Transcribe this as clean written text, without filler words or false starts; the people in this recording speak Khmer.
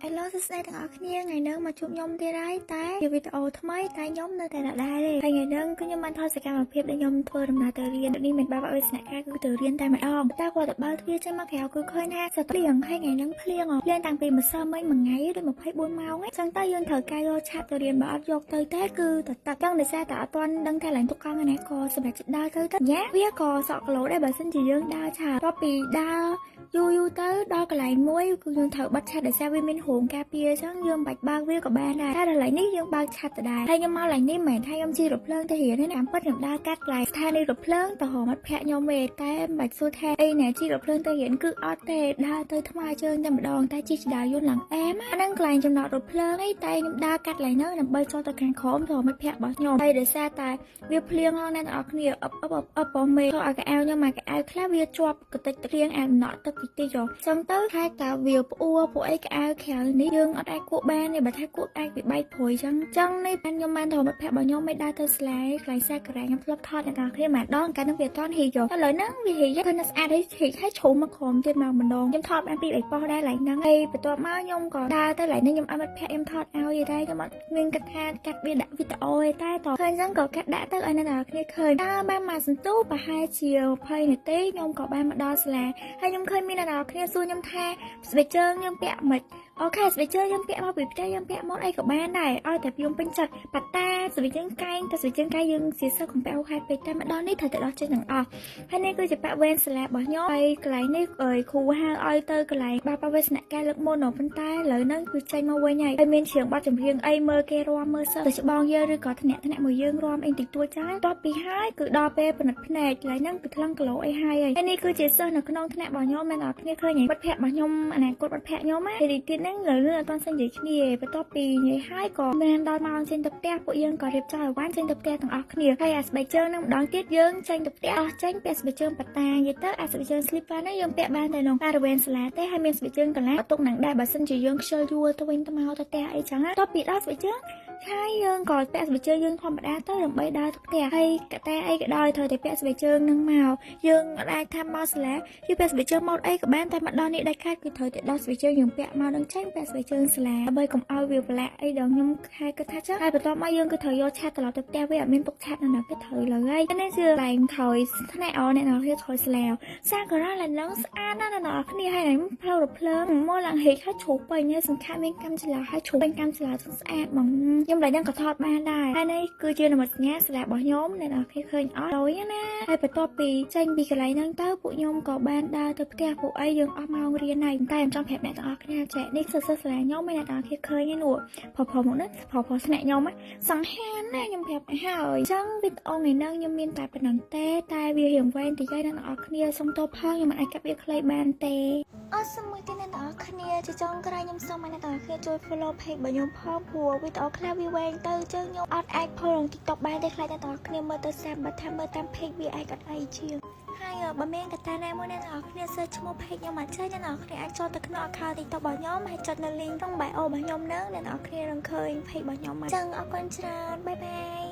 Hello សួស្តីទាំងអស់គ្នាថ្ងៃនេះមកជួបខ្ញុំទៀតហើយតែជាវីដេអូថ្មីតែខ្ញុំនៅតែដដែលទេហើយថ្ងៃនេះគឺខ្ញុំបានថតសកម្មភាពដែលខ្ញុំធ្វើដំណើរទៅរៀននេះមិនបាក់អើស្នាក់ការគឺទៅរៀនតែម្ដងតែគាត់ទៅបើកទ្វារចេញមកក្រៅគឺឃើញថាសត្វភ្លៀងហើយថ្ងៃនេះភ្លៀងតាំងពីម្សិលមិញមួយថ្ងៃដូច24ម៉ោងអញ្ចឹងទៅយើងត្រូវកាយយកឆាប់ទៅរៀនបើអត់យកទៅទេគឺទៅទឹកចឹងដោយសារតែអត់ទាន់ដឹងថាឡើងទុកកង់ណាក៏សម្រាប់ដើរទៅទឹកញ៉ាវាក៏សក់គីឡូដែរបើសិនជាយើងដើរឆាប់ដល់ពីដើរយូរទៅដល់កន្លែងមួយគឺយើងត្រូវបិទឆាត់ដោយសារវាមានរោងការពារអញ្ចឹងយើងបាច់បើកវាក៏បានដែរតែដល់ឡៃនេះយើងបើកឆាត់ទៅដែរហើយខ្ញុំមកឡៃនេះមិនមែនថាខ្ញុំជិះរថភ្លើងទៅរៀនទេណាតាមពិតខ្ញុំដើរកាត់កន្លែងស្ថានីយ៍រថភ្លើងទៅរកមិត្តភក្តិខ្ញុំទេតែមិនបាច់សួរថាអីណាជិះរថភ្លើងទៅរៀនគឺអត់ទេដើរទៅថ្មើរជើងតែម្ដងតែជិះដើរយន្តឡើងអែមហ្នឹងកន្លែងចំណតរថភ្លើងអីតែខ្ញុំដើរកាត់កន្លែងហ្នឹងដើម្បីចូលទៅខាងក្រោមទៅរកមិត្តភក្តិរបស់ខ្ញុំហើយដោយសារតែវាភ្លៀងហ្នឹងអ្នកនរគ្នាអឹបមេទៅឲ្យកៅអៅខ្ញុំមកកៅអៅខ្លះវាជាប់កតិចរៀងអាណក់ទឹកតិចចឹងទៅខែតាវាផ្អួរពួកអីកៅអៅក្រៅនេះយើងអត់អាចគក់បានទេបើថាគក់អាចវាបែកព្រួយចឹងនេះខ្ញុំបានទៅមិត្តភក្តិរបស់ខ្ញុំមិនដើរទៅស្លែកន្លែងសាការ៉ាខ្ញុំធ្លាប់ថតអ្នកនរគ្នាម្ដងកាលនោះវាអត់ទាន់ហីយកឥឡូវហ្នឹងវាហីឃើញស្អាតហើយជ្រុំមកក្រោមទៀតម្ដងខ្ញុំថតបានពី3ប៉ុស្តិ៍ដែរឡើងហ្នឹងហើយបន្ទាប់មកខ្ញុំក៏ដើរទៅឡើងនេះខ្ញុំអត់មិត្តភក្តិខ្ញុំថតឲ្យតែខ្ញុំអត់មានគិតថាកាត់វាដាក់វីដេអូទេតែតឃើញចឹងក៏កាត់ដាក់ទៅឲ្យអ្នកនរគ្នាឃើញដើរបានមកសន្ទុះប្រហែលជា20នាទីខ្ញុំក៏បានមកដល់ស្លាហើយខ្ញុំឃើញមានអ្នកនរគ្នាសួរខ្ញុំថាស្បែកជើងខ្ញុំពាក់មិនអូខេស្បែកជើងខ្ញុំពាក់មកពីផ្ទះខ្ញុំពាក់មកអីក៏បានដែរឲ្យតែខ្ញុំពេញចិត្តប៉ាតាស្បែកជើងកែងតែស្បែកជើងកែងយើងជាសិស្សកំពាក់ហែកពេកតែម្ដងនេះត្រូវតែដោះចេញទាំងអស់ហើយនេះគឺជាប៉ាវ៉ែនសាលារបស់ខ្ញុំហើយកន្លែងនេះគ្រូហៅឲ្យទៅកន្លែងបាប៉ាវ៉ែនស្នាក់ការលើកមុនប៉ុន្តែឥឡូវហ្នឹងគឺចេញមកវិញហើយមានច្រៀងបទចម្រៀងអីមើលគេរាំមើលសិស្សទៅច្បងយើងឬក៏ថ្នាក់មួយយើងរាំអីតិចតួចចាតបពីហើយគឺដល់ពេលពិនិត្យភ្នែកកន្លែងហ្នឹងគឺថ្លឹងគីឡូអីហើយនេះគឺជាសិស្សនៅក្នុងថ្នាក់របស់ខ្ញុំអ្នកនរគ្នាឃើញមិត្តភក្តិរបស់ខ្ញុំអនាគតមិត្តភក្តិខ្ញុំហើយទីទៀតហ្នឹងលើអត់ទាន់និយាយគ្នាបន្ទាប់ពីនិយាយហើយក៏មានដល់ម៉ោងចេញទៅផ្ទះពួកយើងក៏រៀបចំអីវ៉ាន់ចេញទៅផ្ទះទាំងអស់គ្នាហើយអាស្បែកជើងនឹងម្ដងទៀតយើងចេញទៅផ្ទះអស់ចេញពាក់ស្បែកជើងប៉ាតានិយាយទៅអាស្បែកជើង slipper នេះយើងពាក់បានតែក្នុងការវ៉ែនសាលាទេហើយមានស្បែកជើងកន្លះទុកនឹងដែរបើសិនជាយើងខ្ជិលយួរទៅវិញទៅមកទៅផ្ទះអីចឹងបន្ទាប់ពីដល់ស្បែកជើងហើយយើងក៏ពាក់ស្បែកជើងយើងធម្មតាទៅដើម្បីដើរទៅផ្ទះហើយកតែអីក៏ដោយត្រូវតែពាក់ស្បែកជើងនឹងមកយើងអាចថាមកសាលាយើងពាក់ស្បែកជើងមកអីក៏បានតែម្ដងនេះដាច់ខាតគឺត្រូវតែដោះស្បែកជើងយើងពាក់មកនឹងចេញពាក់ស្បែកជើងសាលាដើម្បីកុំឲ្យវាប្រឡាក់អីដល់ខ្ញុំខែគិតថាចឹងហើយបន្ទាប់មកយើងគឺត្រូវយកឆាត់ត្រឡប់ទៅផ្ទះវាអត់មានទុកឆាត់នៅណាគេត្រូវលើហើយនេះគឺឡែងថយថ្នាក់អ្នកនរគ្នាថយស្លាវសាការ៉ាឡើងឡើងស្អាតណាស់អ្នកនរគ្នាហើយនឹងផ្លូវរថភ្លើងមកឡើងហេកហើយជ្រុះពេញហើយសង្ខាមានកម្មចលាហើយជ្រុះពេញកម្មចលាស្អាតហ្មងខ្ញុំឡើងហ្នឹងក៏ថតបានដែរហើយនេះគឺជានិមិត្តសញ្ញាសាលារបស់ខ្ញុំអ្នកនរគ្នាឃើញអត់លយណាហើយបន្ទាប់ពីចេញពីកន្លែងហ្នឹងទៅពួកខ្ញុំក៏បានដើរទៅផ្ទះពួកអីយើងអស់ម៉ោងរៀនហើយតែខ្ញុំចង់ប្រាប់អ្នកទាំងអស់គ្នាចេះនេះសិស្សសាលាខ្ញុំមានអ្នកទាំងអស់គ្នាឃើញឯនោះផមកនេះផស្នាក់ខ្ញុំសង្ហាណាខ្ញុំប្រាប់ហើយអញ្ចឹងវីដេអូថ្ងៃនេះខ្ញុំមានតែប៉ុណ្្នឹងទេតែវារៀងវែងតិចហើយអ្នកទាំងអស់គ្នាសូមទោសផងខ្ញុំមិនអាចកាត់វាខ្លីបានទេអរសូមមួយទៀតអ្នកទាំងអស់គ្នាជាចុងក្រោយខ្ញុំសូមឲ្យអ្នកទាំងអស់គ្នាជួយ follow page របស់ខ្ញុំផងព្រោះវីដេអូខ្លះវាវែងទៅអញ្ចឹងខ្ញុំអត់អាច follow ក្នុង TikTok បានទេខ្លាចអ្នកទាំងអស់គ្នាមើលទៅសាមបើថាមើលតាម page វាអាចអត់អីជាងហើយបើមានកត្តាណាមួយអ្នកទាំងអស់គ្នា search ឈ្មោះ page ខ្ញុំអត់ចេះអ្នកទាំងអស់គ្នាអាចចូលទៅក្នុង account TikTok របស់ខ្ញុំហើយចុចនៅ link ក្នុង bio របស់ខ្ញុំហ្នឹងអ្នកទាំងអស់គ្នានឹងឃើញ page របស់ខ្ញុំអញ្ចឹងអរគុណច្រើនបាយបាយ